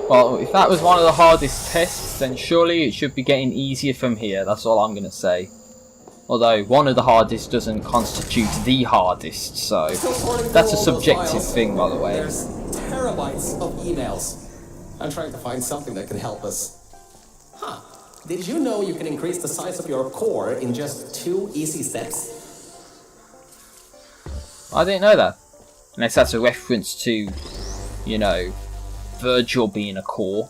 Well, if that was one of the hardest tests, then surely it should be getting easier from here. That's all I'm going to say. Although, one of the hardest doesn't constitute the hardest, so that's a subjective thing, by the way. There's terabytes of emails. I'm trying to find something that can help us. Huh. Did you know you can increase the size of your core in just 2 easy steps? I didn't know that. Unless that's a reference to, you know, Virgil being a core.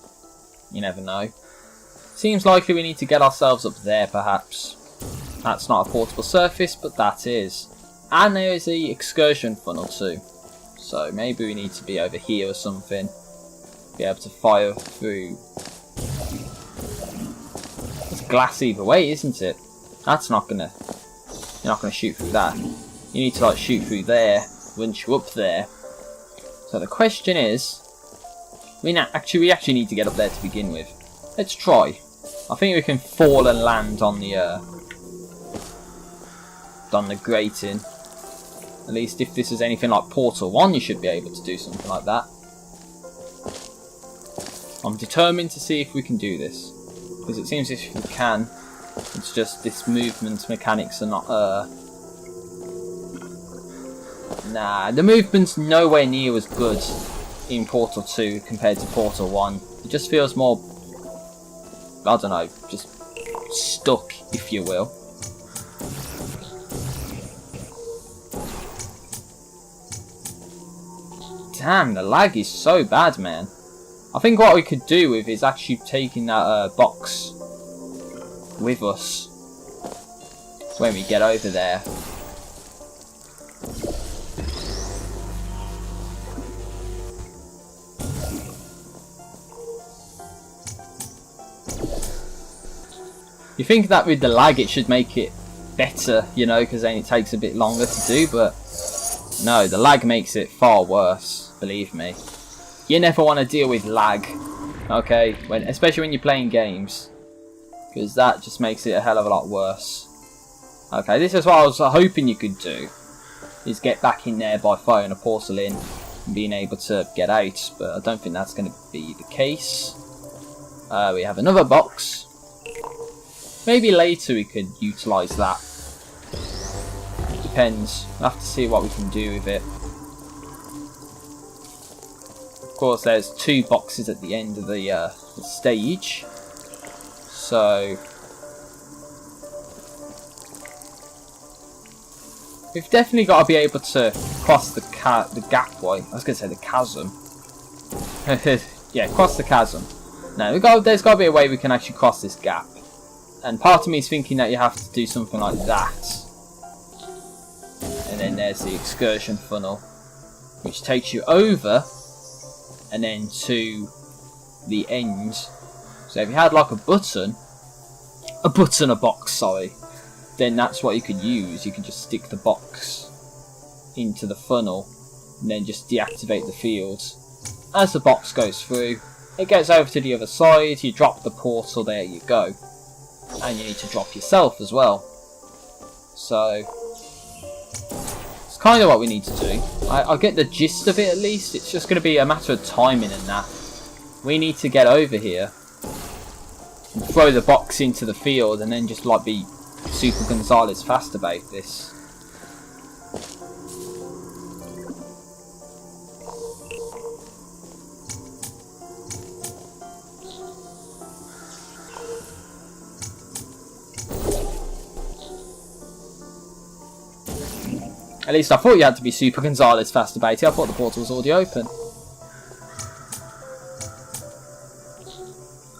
You never know. Seems likely we need to get ourselves up there, perhaps. That's not a portable surface, but that is. And there is the excursion funnel too. So maybe we need to be over here or something. Be able to fire through. It's glass either way, isn't it? That's not gonna... You're not gonna shoot through that. You need to like shoot through there once you're up there. So the question is... We actually need to get up there to begin with. Let's try. I think we can fall and land on the grating. At least if this is anything like Portal 1, you should be able to do something like that. I'm determined to see if we can do this. Because it seems if we can, it's just this movement mechanics are not... Nah, the movement's nowhere near as good in Portal 2 compared to Portal 1. It just feels more... I don't know, just stuck, if you will. Damn, the lag is so bad, man. I think what we could do with is actually taking that box with us when we get over there. You think that with the lag it should make it better, you know, because then it takes a bit longer to do, but no, the lag makes it far worse, believe me. You never want to deal with lag, okay, especially when you're playing games, because that just makes it a hell of a lot worse. Okay, this is what I was hoping you could do, is get back in there by firing a portal in and being able to get out, but I don't think that's going to be the case. We have another box. Maybe later we could utilise that. Depends. We'll have to see what we can do with it. Of course, there's 2 boxes at the end of the stage. So... we've definitely got to be able to cross the gapway. I was going to say the chasm. Yeah, cross the chasm. No, there's got to be a way we can actually cross this gap. And part of me is thinking that you have to do something like that. And then there's the excursion funnel, which takes you over and then to the end. So if you had like a box, sorry, then that's what you could use. You could just stick the box into the funnel and then just deactivate the fields. As the box goes through, it gets over to the other side, you drop the portal, there you go. And you need to drop yourself as well. So it's kind of what we need to do. I get the gist of it at least. It's just going to be a matter of timing and that. We need to get over here and throw the box into the field and then just like be super Gonzalez fast about this. At least I thought you had to be super Gonzalez fast about it. I thought the portal was already open.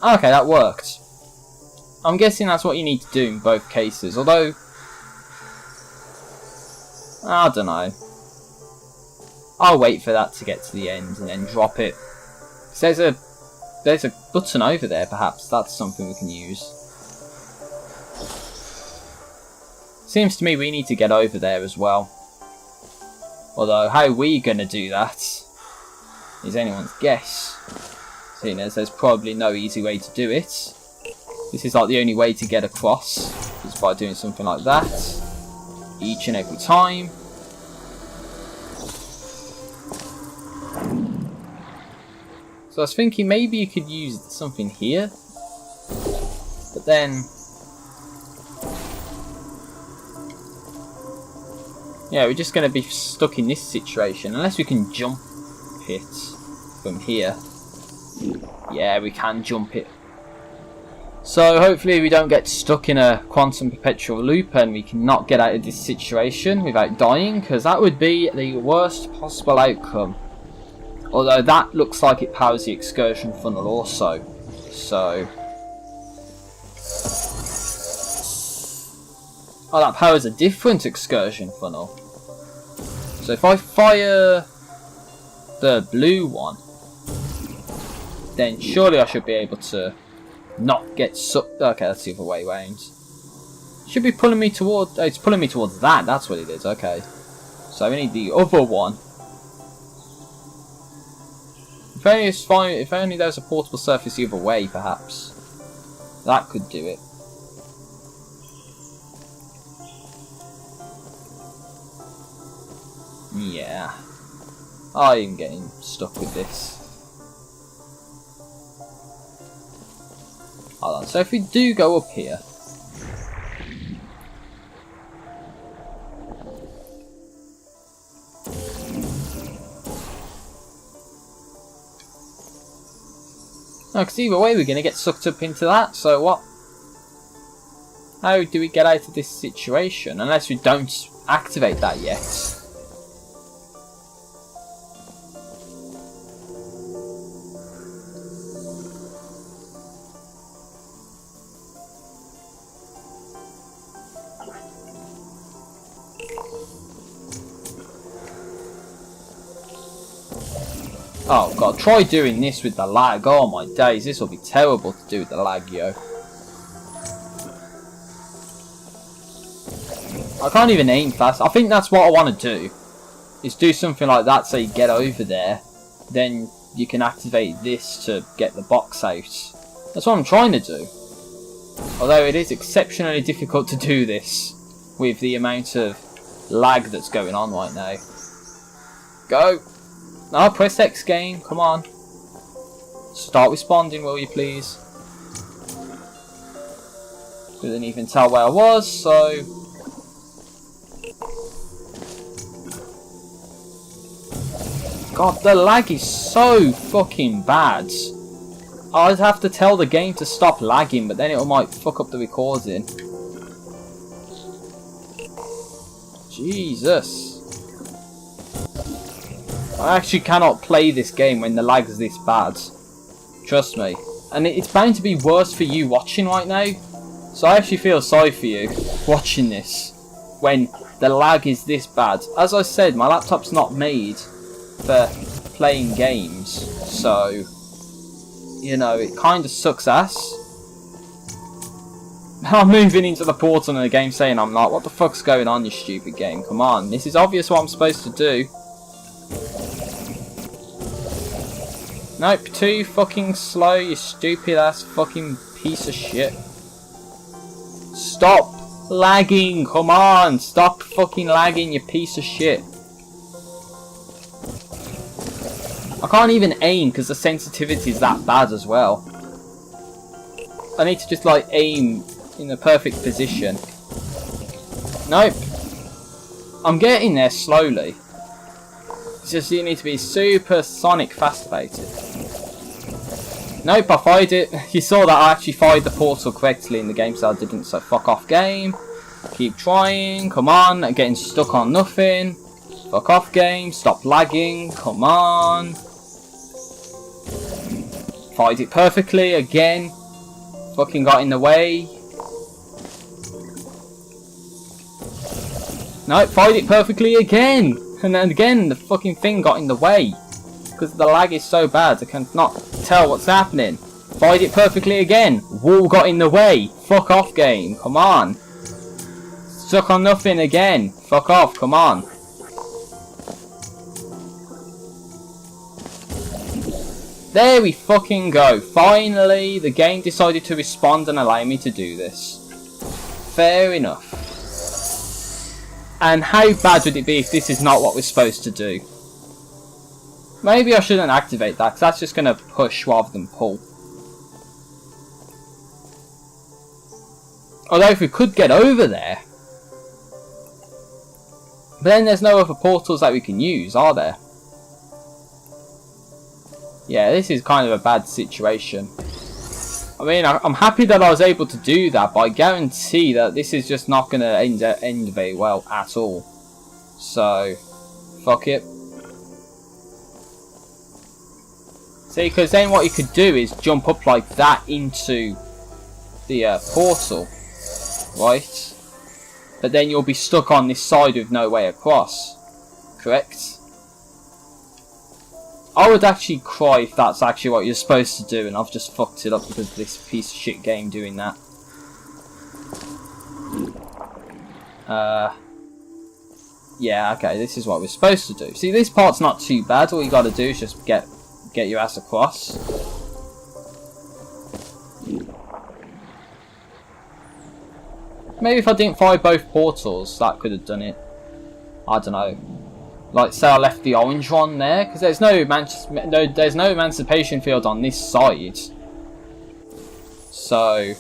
Okay, that worked. I'm guessing that's what you need to do in both cases. Although, I don't know. I'll wait for that to get to the end and then drop it. There's a button over there, perhaps. That's something we can use. Seems to me we need to get over there as well. Although, how we going to do that is anyone's guess. Seeing as there's probably no easy way to do it. This is like the only way to get across, is by doing something like that. Each and every time. So I was thinking maybe you could use something here. But then... yeah, we're just going to be stuck in this situation. Unless we can jump it from here. Yeah, we can jump it. So hopefully we don't get stuck in a quantum perpetual loop and we cannot get out of this situation without dying, because that would be the worst possible outcome. Although that looks like it powers the excursion funnel also. So... oh, that powers a different excursion funnel. So if I fire the blue one, then surely I should be able to not get sucked. Okay, that's the other way round. Should be pulling me towards... oh, it's pulling me towards that. That's what it is. Okay. So we need the other one. If only it's fine. If only there was a portable surface the other way, perhaps that could do it. Yeah, I am getting stuck with this. Hold on, so if we do go up here... no, because either way we're going to get sucked up into that, so what? How do we get out of this situation? Unless we don't activate that yet. Oh god, try doing this with the lag. Oh my days, this will be terrible to do with the lag, yo. I can't even aim fast. I think that's what I want to do. Is do something like that so you get over there. Then you can activate this to get the box out. That's what I'm trying to do. Although it is exceptionally difficult to do this with the amount of lag that's going on right now. Go! No, press X game, come on. Start responding, will you please? Didn't even tell where I was, so... god, the lag is so fucking bad. I'd have to tell the game to stop lagging, but then it might fuck up the recording. Jesus. I actually cannot play this game when the lag is this bad. Trust me. And it's bound to be worse for you watching right now. So I actually feel sorry for you watching this when the lag is this bad. As I said, my laptop's not made for playing games. So, you know, it kind of sucks ass. I'm moving into the portal in the game saying I'm not. What the fuck's going on, you stupid game? Come on. This is obvious what I'm supposed to do. Nope, too fucking slow, you stupid ass fucking piece of shit. Stop lagging, come on, stop fucking lagging, you piece of shit. I can't even aim because the sensitivity is that bad as well. I need to just like aim in the perfect position. Nope. I'm getting there slowly. It's just you need to be super sonic fast about it. Nope, I fired it. You saw that I actually fired the portal correctly in the game, so I didn't, so fuck off game. Keep trying, come on, getting stuck on nothing. Fuck off game, stop lagging, come on. Fired it perfectly, again. Fucking got in the way. Nope, fired it perfectly again. And then again, the fucking thing got in the way. Because the lag is so bad, I cannot tell what's happening. Fired it perfectly again. Wall got in the way. Fuck off game, come on. Stuck on nothing again. Fuck off, come on. There we fucking go. Finally, the game decided to respond and allow me to do this. Fair enough. And how bad would it be if this is not what we're supposed to do? Maybe I shouldn't activate that, because that's just going to push rather than pull. Although if we could get over there... But then there's no other portals that we can use, are there? Yeah, this is kind of a bad situation. I mean, I'm happy that I was able to do that, but I guarantee that this is just not going to end very well at all. So, fuck it. See, because then what you could do is jump up like that into the portal, right? But then you'll be stuck on this side with no way across, correct? I would actually cry if that's actually what you're supposed to do and I've just fucked it up because of this piece of shit game doing that. Yeah, okay, this is what we're supposed to do. See, this part's not too bad. All you gotta do is just get your ass across. Maybe if I didn't fire both portals, that could have done it. I don't know. Like, say I left the orange one there, because there's no emancipation field on this side. So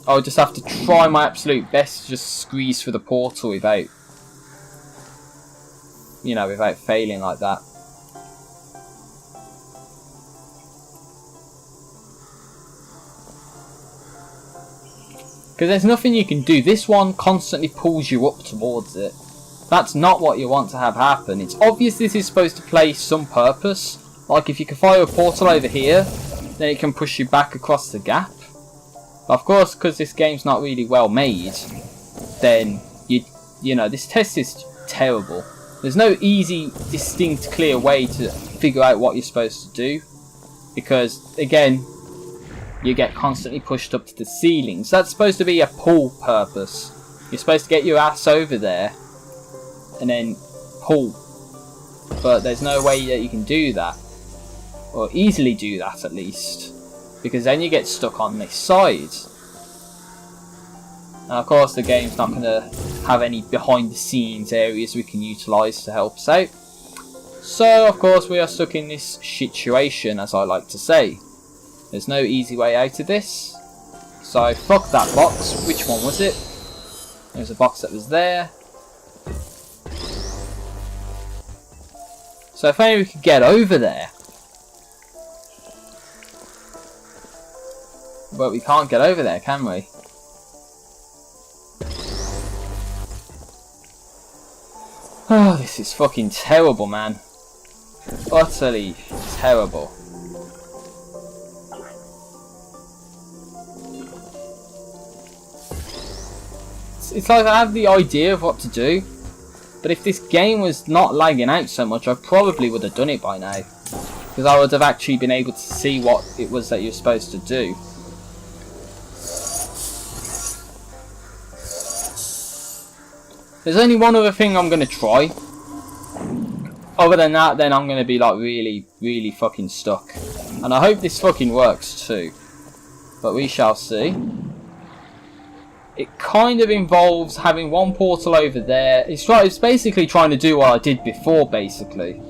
I'll just have to try my absolute best to just squeeze through the portal without, you know, without failing like that. Because there's nothing you can do. This one constantly pulls you up towards it. That's not what you want to have happen. It's obvious this is supposed to play some purpose. Like if you can fire a portal over here, then it can push you back across the gap. But of course, because this game's not really well made, then you know, this test is terrible. There's no easy, distinct, clear way to figure out what you're supposed to do. Because, again, you get constantly pushed up to the ceiling. So that's supposed to be a pull purpose. You're supposed to get your ass over there and then pull. But there's no way that you can do that. Or easily do that at least. Because then you get stuck on this side. And of course the game's not going to have any behind the scenes areas we can utilise to help us out. So of course we are stuck in this situation, as I like to say. There's no easy way out of this. So fuck that box. Which one was it? There was a box that was there. So if only we could get over there. But we can't get over there, can we? Oh, this is fucking terrible, man. Utterly terrible. It's like I have the idea of what to do, but if this game was not lagging out so much, I probably would have done it by now. Because I would have actually been able to see what it was that you're supposed to do. There's only one other thing I'm going to try. Other than that, then I'm going to be like really, really fucking stuck. And I hope this fucking works too. But we shall see. It kind of involves having one portal over there. It's basically trying to do what I did before, basically.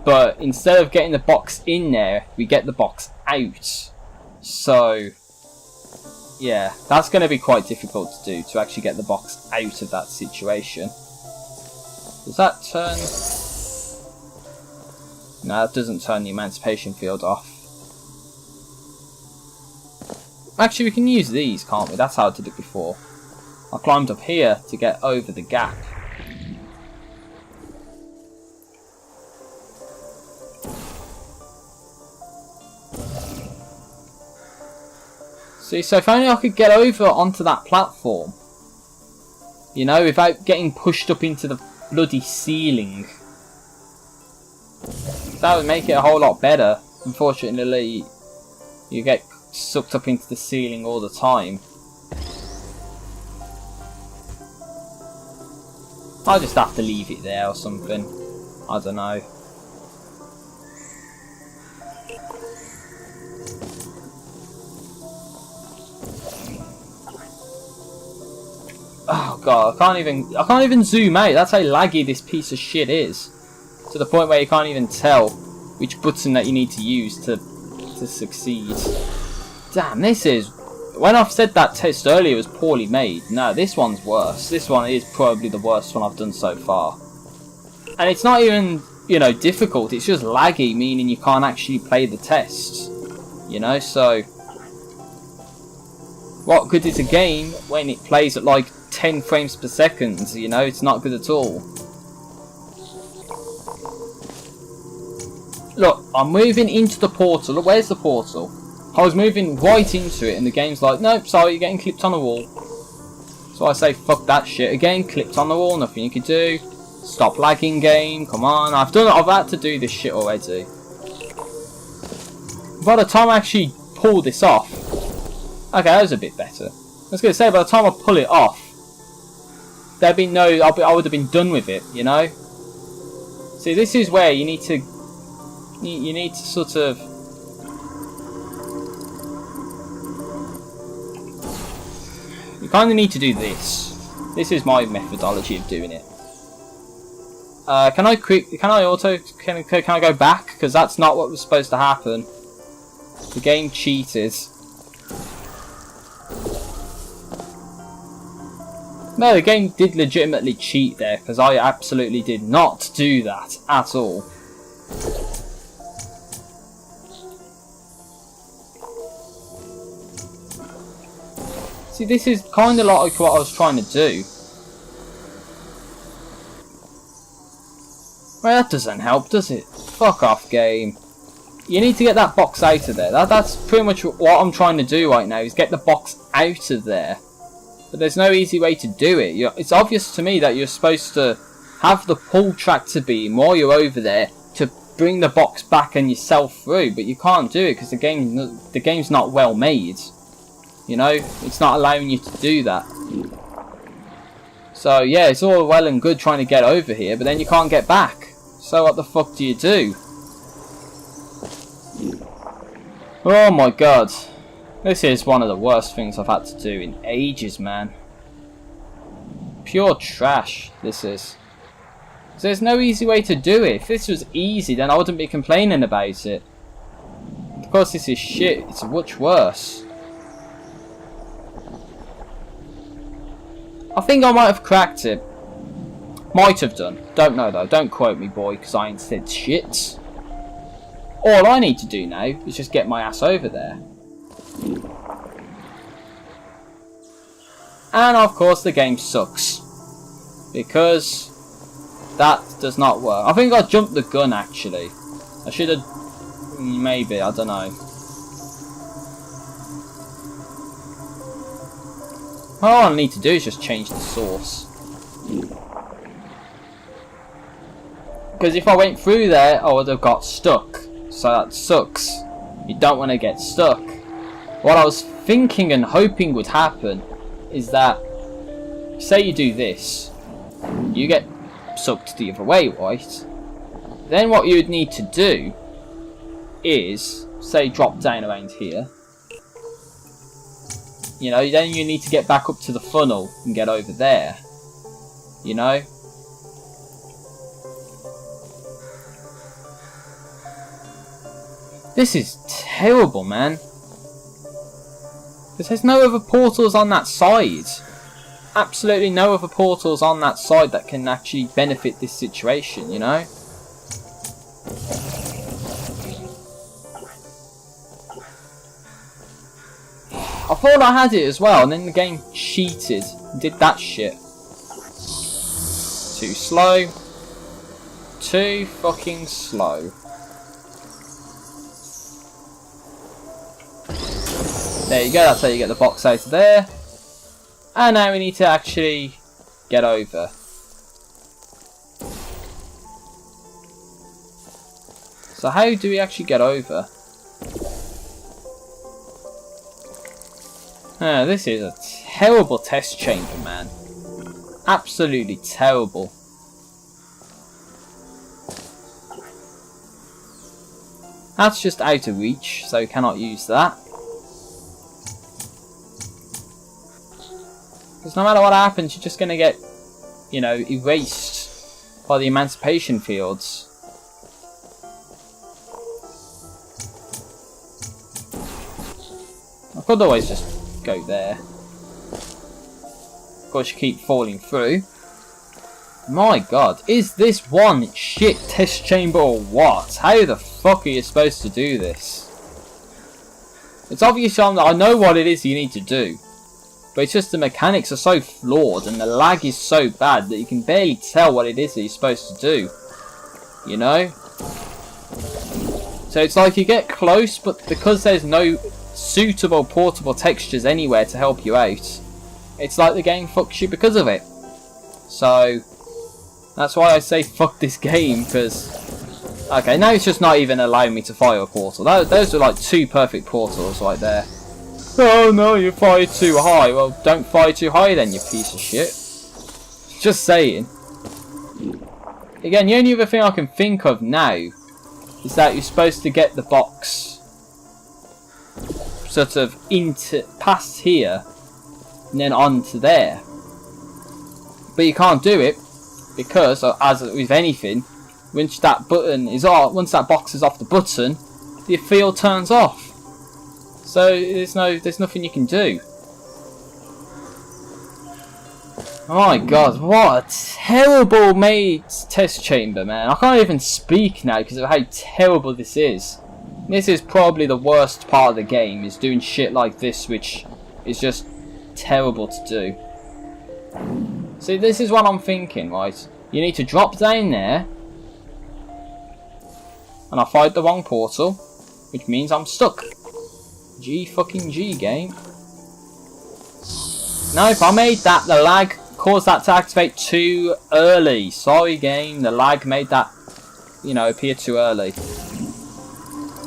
But instead of getting the box in there, we get the box out. So, yeah, that's going to be quite difficult to do, to actually get the box out of that situation. Does that turn... No, that doesn't turn the emancipation field off. Actually, we can use these, can't we? That's how I did it before. I climbed up here to get over the gap. See, so if only I could get over onto that platform. You know, without getting pushed up into the bloody ceiling. That would make it a whole lot better. Unfortunately, you get sucked up into the ceiling all the time. I'll just have to leave it there or something. I don't know. Oh god, I can't even zoom out. That's how laggy this piece of shit is. To the point where you can't even tell which button that you need to use to succeed. Damn, this is... When I've said that test earlier was poorly made, no, this one's worse. This one is probably the worst one I've done so far. And it's not even, you know, difficult. It's just laggy, meaning you can't actually play the tests. You know, so... What good is a game when it plays at like 10 frames per second? You know, it's not good at all. Look, I'm moving into the portal. Look, where's the portal? I was moving right into it and the game's like, nope, sorry, you're getting clipped on the wall. So I say, fuck that shit. Again, clipped on the wall, nothing you can do. Stop lagging, game, come on. I've had to do this shit already. By the time I actually pull this off... Okay, that was a bit better. I was going to say, by the time I pull it off, there'd be no... I would have been done with it, you know? See, this is where you need to... You need to sort of... You kind of need to do this. This is my methodology of doing it. Can I go back? Because that's not what was supposed to happen. The game cheated. No, the game did legitimately cheat there, because I absolutely did not do that at all. See, this is kind of like what I was trying to do. Well, that doesn't help, does it? Fuck off, game. You need to get that box out of there. That's pretty much what I'm trying to do right now, is get the box out of there. But there's no easy way to do it. It's obvious to me that you're supposed to have the pull tractor beam while you're over there to bring the box back and yourself through, but you can't do it because the game's not well made. You know, it's not allowing you to do that. So yeah, it's all well and good trying to get over here, but then you can't get back. So what the fuck do you do? Oh my god. This is one of the worst things I've had to do in ages, man. Pure trash, this is. There's no easy way to do it. If this was easy, then I wouldn't be complaining about it. Of course, this is shit. It's much worse. I think I might have cracked it. Might have done. Don't know though. Don't quote me, boy, because I ain't said shit. All I need to do now is just get my ass over there. And of course the game sucks. Because that does not work. I think I jumped the gun actually. I should have... Maybe, I don't know. All I need to do is just change the source. Because if I went through there, I would have got stuck. So that sucks. You don't want to get stuck. What I was thinking and hoping would happen is that, say you do this, you get sucked the other way, right? Then what you would need to do is, say, drop down around here. You know, then you need to get back up to the funnel and get over there. You know? This is terrible, man. Because there's no other portals on that side. Absolutely no other portals on that side that can actually benefit this situation, you know? I thought I had it as well, and then the game cheated and did that shit. Too slow. Too fucking slow. There you go, that's how you get the box out of there. And now we need to actually get over. So how do we actually get over? This is a terrible test chamber, man. Absolutely terrible. That's just out of reach, so we cannot use that. Because no matter what happens, you're just going to get, you know, erased by the emancipation fields. I could always just go there. Of course, you keep falling through. My god, is this one shit test chamber or what? How the fuck are you supposed to do this? It's obvious I know what it is you need to do. But it's just the mechanics are so flawed and the lag is so bad that you can barely tell what it is that you're supposed to do. You know? So it's like you get close, but because there's no suitable portable textures anywhere to help you out, it's like the game fucks you because of it. So that's why I say fuck this game, because okay, now it's just not even allowing me to fire a portal. Those are like 2 perfect portals right there. Oh no, you fired too high. Well, don't fire too high then, you piece of shit. Just saying. Again, the only other thing I can think of now is that you're supposed to get the box sort of into past here and then onto there. But you can't do it because, as with anything, once that button is off, once that box is off the button, the field turns off. So there's nothing you can do. Oh my god, what a terrible made test chamber, man. I can't even speak now because of how terrible this is. This is probably the worst part of the game, is doing shit like this, which is just terrible to do. See, this is what I'm thinking, right? You need to drop down there, and I fired the wrong portal, which means I'm stuck. G fucking G, game. Nope, I made that, the lag caused that to activate too early. Sorry game, the lag made that, you know, appear too early.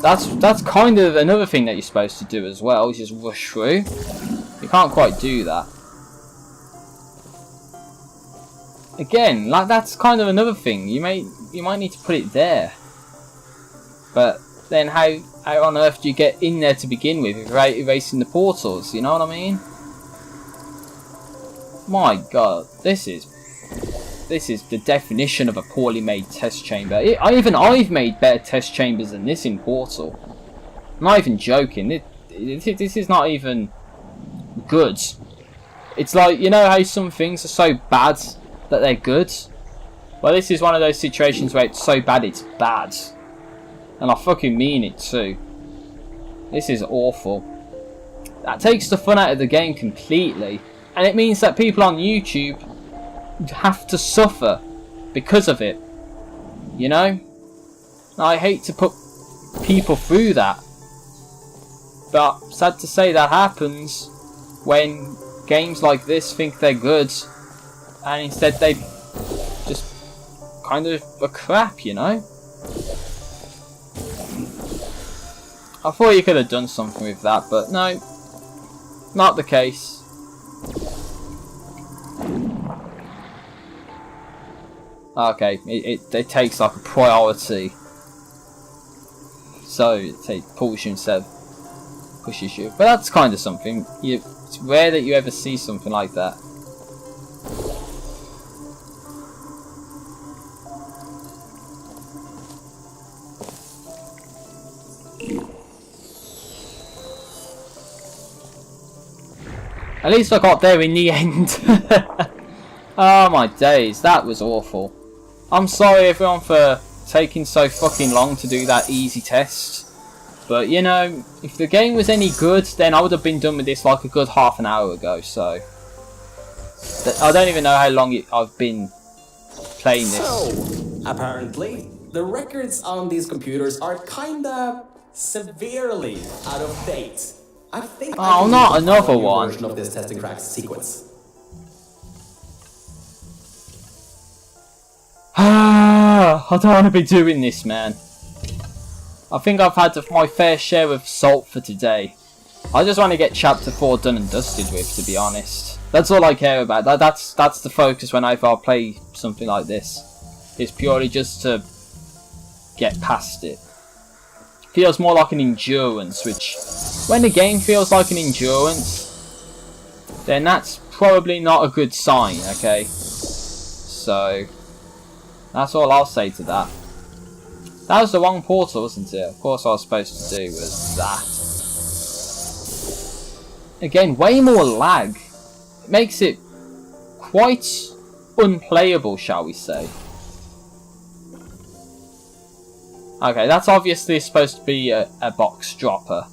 That's kind of another thing that you're supposed to do as well, is just rush through. You can't quite do that. Again, like that's kind of another thing. You might need to put it there. But then how on earth do you get in there to begin with without erasing the portals? You know what I mean? My god, this is the definition of a poorly made test chamber. I've made better test chambers than this in Portal. I'm not even joking. This is not even good. It's like, you know how some things are so bad that they're good? Well, this is one of those situations where it's so bad it's bad. And I fucking mean it too. This is awful. That takes the fun out of the game completely. And it means that people on YouTube have to suffer because of it. You know? I hate to put people through that. But sad to say that happens when games like this think they're good. And instead they just kind of are crap, you know? I thought you could have done something with that, but no, not the case. Okay, it takes like a priority, so it pulls you instead of pushes you. But that's kind of something. It's rare that you ever see something like that. At least I got there in the end. Oh my days, that was awful. I'm sorry everyone for taking so fucking long to do that easy test. But you know, if the game was any good, then I would have been done with this like a good half an hour ago, so. I don't even know how long I've been playing this. So, apparently, the records on these computers are kinda severely out of date. I think oh, not another one. Version of this testing track sequence. I don't want to be doing this, man. I think I've had my fair share of salt for today. I just want to get chapter 4 done and dusted with, to be honest. That's all I care about. That's the focus whenever I play something like this. It's purely just to get past it. Feels more like an endurance, which when the game feels like an endurance, then that's probably not a good sign, okay? So, that's all I'll say to that. That was the wrong portal, wasn't it? Of course, what I was supposed to do was that. Again, way more lag. It makes it quite unplayable, shall we say. Okay, that's obviously supposed to be a box dropper.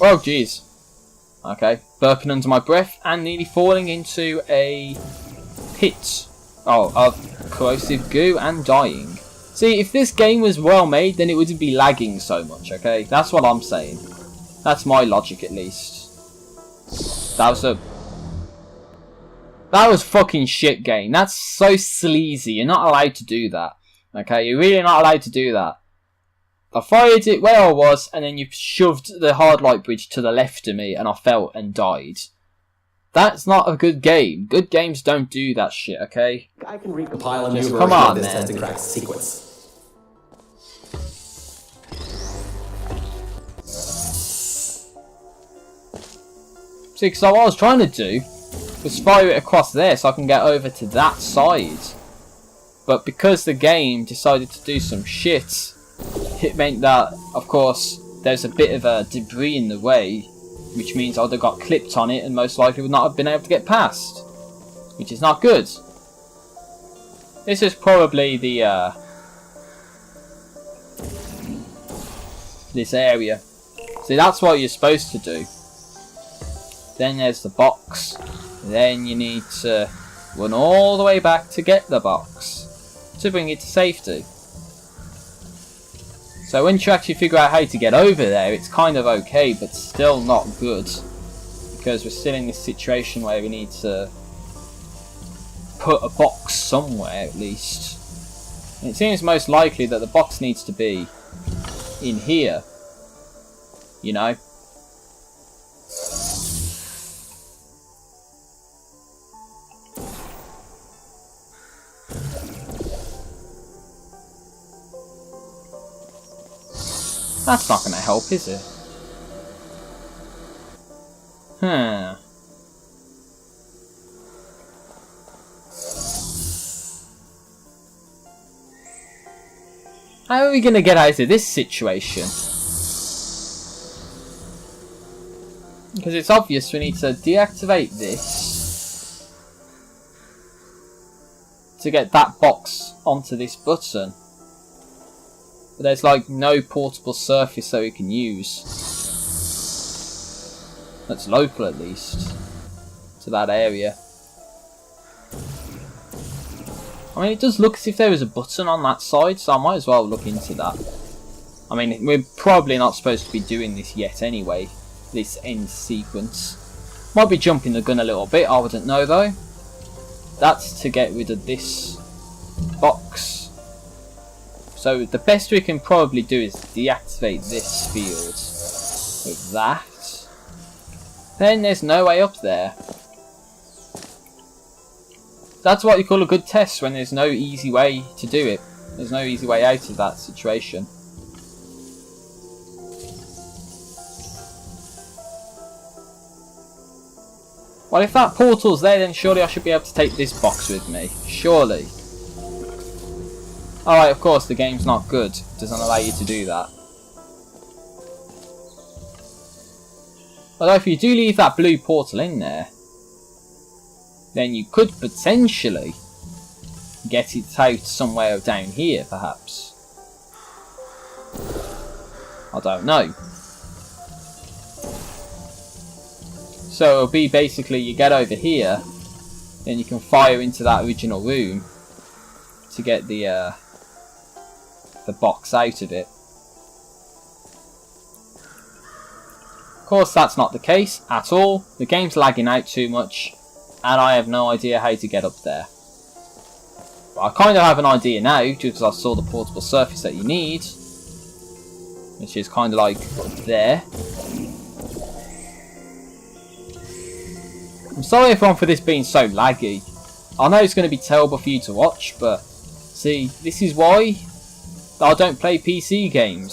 Oh, jeez. Okay, burping under my breath and nearly falling into a pit of corrosive goo and dying. See, if this game was well made, then it wouldn't be lagging so much, okay? That's what I'm saying. That's my logic, at least. That was fucking shit game. That's so sleazy. You're not allowed to do that. Okay, you're really not allowed to do that. I fired it where I was, and then you shoved the hard light bridge to the left of me, and I fell and died. That's not a good game. Good games don't do that shit, okay? I can recompile a new version Come on, of this man. test and crack sequence. See, because what I was trying to do was fire it across there so I can get over to that side. But because the game decided to do some shit, it meant that, of course, there's a bit of a debris in the way, which means I'd have got clipped on it and most likely would not have been able to get past, which is not good. This is probably the this area. See, that's what you're supposed to do. Then there's the box. Then you need to run all the way back to get the box to bring it to safety. So once you actually figure out how to get over there, it's kind of okay, but still not good. Because we're still in this situation where we need to put a box somewhere at least. And it seems most likely that the box needs to be in here. You know? That's not going to help, is it? Huh. How are we going to get out of this situation? Because it's obvious we need to deactivate this to get that box onto this button. But there's like no portable surface that we can use. That's local at least. To that area. I mean, it does look as if there was a button on that side, so I might as well look into that. I mean, we're probably not supposed to be doing this yet anyway. This end sequence. Might be jumping the gun a little bit, I wouldn't know though. That's to get rid of this box. So the best we can probably do is deactivate this field with that. Then there's no way up there. That's what you call a good test, when there's no easy way to do it. There's no easy way out of that situation. Well, if that portal's there, then surely I should be able to take this box with me. Surely. Alright, of course, the game's not good. It doesn't allow you to do that. Although if you do leave that blue portal in there, then you could potentially get it out somewhere down here, perhaps. I don't know. So it'll be basically you get over here, then you can fire into that original room to get the box out of it. Of course, that's not the case at all. The game's lagging out too much, and I have no idea how to get up there. But I kind of have an idea now, just because I saw the portable surface that you need, which is kind of like up there. I'm sorry everyone for this being so laggy. I know it's going to be terrible for you to watch, but see, this is why I don't play PC games.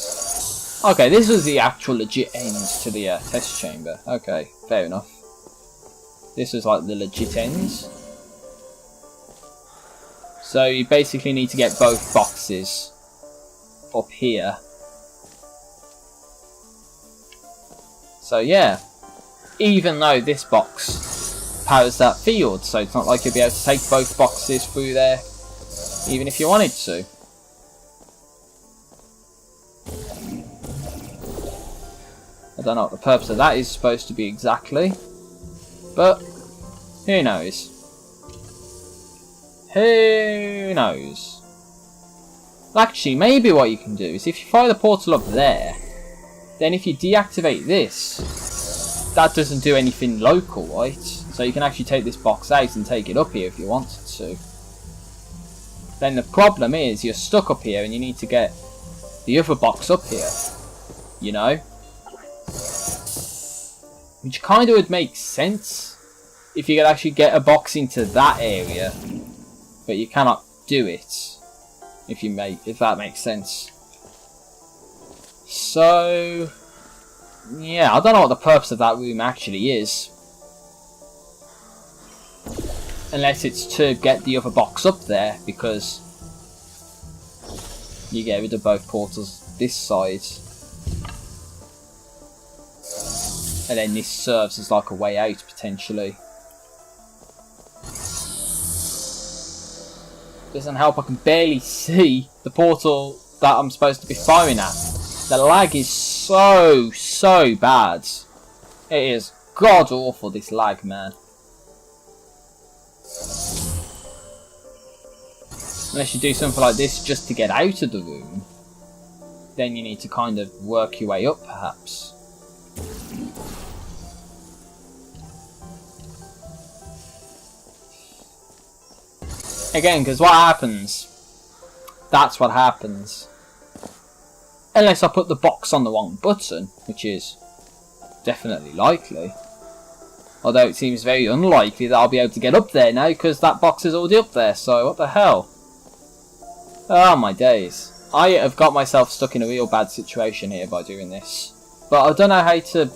Okay, this was the actual legit end to the test chamber. Okay, fair enough. This was like the legit ends. So you basically need to get both boxes up here. So yeah, even though this box powers that field, so it's not like you'll be able to take both boxes through there, even if you wanted to. I don't know what the purpose of that is supposed to be exactly, but who knows? Who knows? Actually, maybe what you can do is if you fire the portal up there, then if you deactivate this, that doesn't do anything local, right? So you can actually take this box out and take it up here if you wanted to. Then the problem is you're stuck up here and you need to get the other box up here, you know? Which kind of would make sense if you could actually get a box into that area, but you cannot do it if that makes sense. So yeah, I don't know what the purpose of that room actually is, unless it's to get the other box up there, because you get rid of both portals this side. And then this serves as like a way out, potentially. Doesn't help, I can barely see the portal that I'm supposed to be firing at. The lag is so bad. It is god awful, this lag, man. Unless you do something like this just to get out of the room, then you need to kind of work your way up, perhaps. Again, because what happens, that's what happens. Unless I put the box on the wrong button, which is definitely likely. Although it seems very unlikely that I'll be able to get up there now, because that box is already up there, so what the hell? Oh my days. I have got myself stuck in a real bad situation here by doing this. But I don't know how to...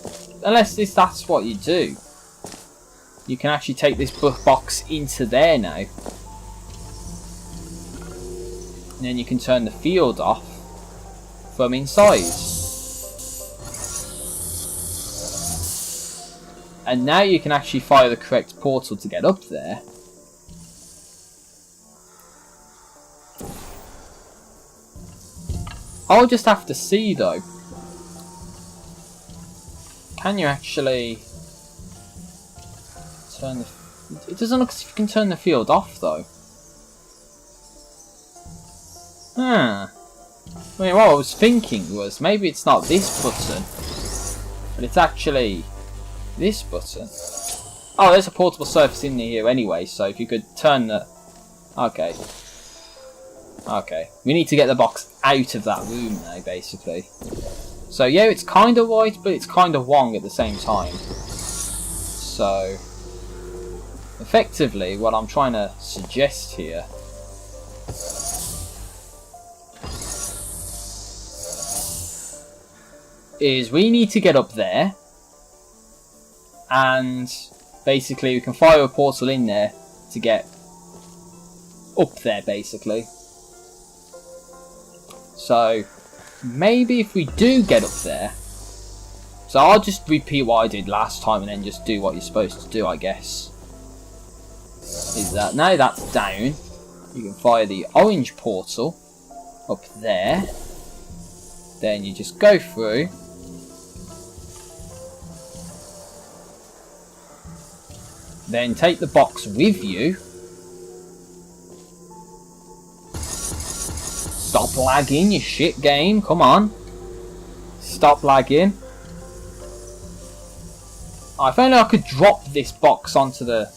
Unless that's what you do. You can actually take this box into there now. And then you can turn the field off from inside. And now you can actually fire the correct portal to get up there. I'll just have to see though. Can you actually turn the... It doesn't look as if you can turn the field off though. I mean, what I was thinking was maybe it's not this button, but it's actually this button. Oh, there's a portable surface in here anyway, so if you could turn the... Okay. Okay. We need to get the box out of that room now, basically. So yeah, it's kind of right, but it's kind of wrong at the same time. So, effectively, what I'm trying to suggest here is we need to get up there, and basically we can fire a portal in there to get up there, basically. So maybe if we do get up there, so I'll just repeat what I did last time and then just do what you're supposed to do, I guess. Is that now that's down, you can fire the orange portal up there, then you just go through. Then take the box with you. Stop lagging, you shit game. Come on. Stop lagging. Oh, if only I could drop this box onto the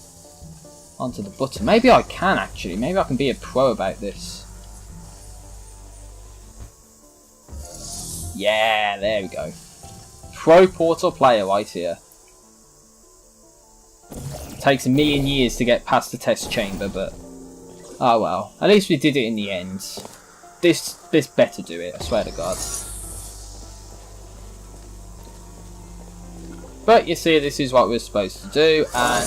button. Maybe I can actually. Maybe I can be a pro about this. Yeah, there we go. Pro portal player right here. Takes a million years to get past the test chamber, but oh well. At least we did it in the end. This better do it, I swear to God. But you see, this is what we're supposed to do, and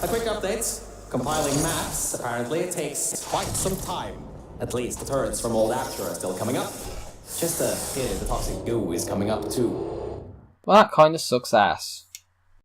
A quick update. Compiling maps apparently takes quite some time. At least the turrets from old Aperture are still coming up. Just a pity the toxic goo is coming up too. well, that kind of sucks ass.